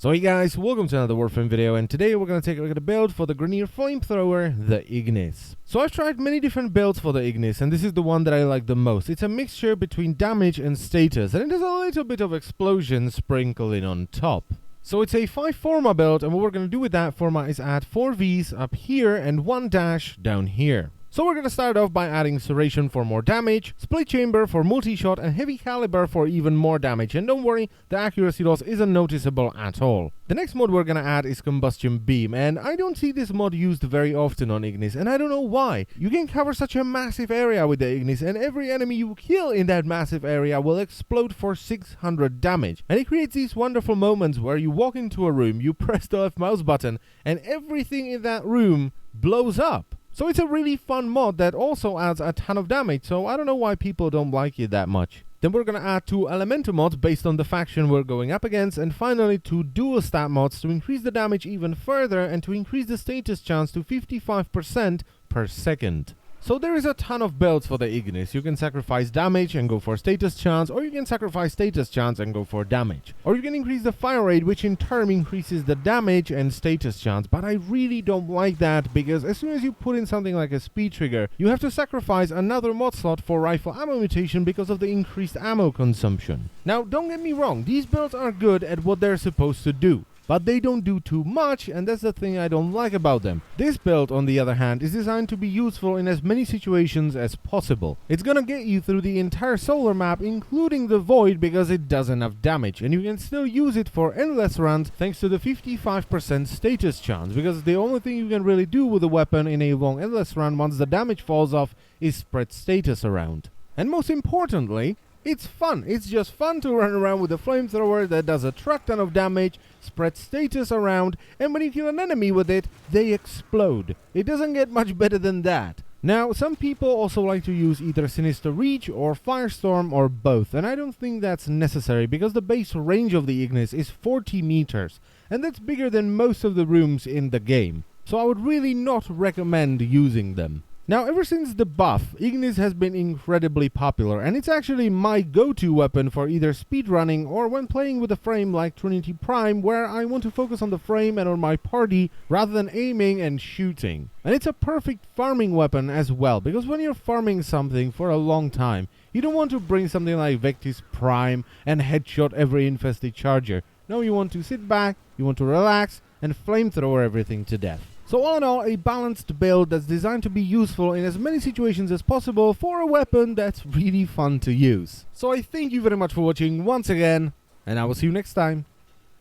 So hey guys, welcome to another Warframe video, and today we're going to take a look at a build for the Grenadier Flamethrower, the Ignis. So I've tried many different builds for the Ignis, and this is the one that I like the most. It's a mixture between damage and status, and it has a little bit of explosion sprinkling on top. So it's a 5 Forma build, and what we're going to do with that Forma is add 4 Vs up here and 1 dash down here. So we're going to start off by adding Serration for more damage, Split Chamber for multi-shot, and Heavy Caliber for even more damage. And don't worry, the accuracy loss isn't noticeable at all. The next mod we're going to add is Combustion Beam, and I don't see this mod used very often on Ignis, and I don't know why. You can cover such a massive area with the Ignis, and every enemy you kill in that massive area will explode for 600 damage. And it creates these wonderful moments where you walk into a room, you press the left mouse button, and everything in that room blows up. So it's a really fun mod that also adds a ton of damage, so I don't know why people don't like it that much. Then we're gonna add 2 elemental mods based on the faction we're going up against, and finally 2 dual stat mods to increase the damage even further and to increase the status chance to 55% per second. So there is a ton of builds for the Ignis. You can sacrifice damage and go for status chance, or you can sacrifice status chance and go for damage. Or you can increase the fire rate, which in turn increases the damage and status chance. But I really don't like that, because as soon as you put in something like a speed trigger, you have to sacrifice another mod slot for rifle ammo mutation because of the increased ammo consumption. Now, don't get me wrong, these builds are good at what they're supposed to do, but they don't do too much, and that's the thing I don't like about them. This build, on the other hand, is designed to be useful in as many situations as possible. It's gonna get you through the entire solar map, including the void, because it does enough damage, and you can still use it for endless runs thanks to the 55% status chance, because the only thing you can really do with the weapon in a long endless run once the damage falls off is spread status around. And most importantly, it's fun. It's just fun to run around with a flamethrower that does a truck ton of damage, spread status around, and when you kill an enemy with it, they explode. It doesn't get much better than that. Now, some people also like to use either Sinister Reach or Firestorm or both, and I don't think that's necessary because the base range of the Ignis is 40 meters, and that's bigger than most of the rooms in the game. So I would really not recommend using them. Now, ever since the buff, Ignis has been incredibly popular, and it's actually my go-to weapon for either speedrunning or when playing with a frame like Trinity Prime, where I want to focus on the frame and on my party rather than aiming and shooting. And it's a perfect farming weapon as well, because when you're farming something for a long time, you don't want to bring something like Vectis Prime and headshot every infested charger. No, you want to sit back, you want to relax, and flamethrower everything to death. So all in all, a balanced build that's designed to be useful in as many situations as possible for a weapon that's really fun to use. So I thank you very much for watching once again, and I will see you next time.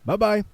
Bye bye.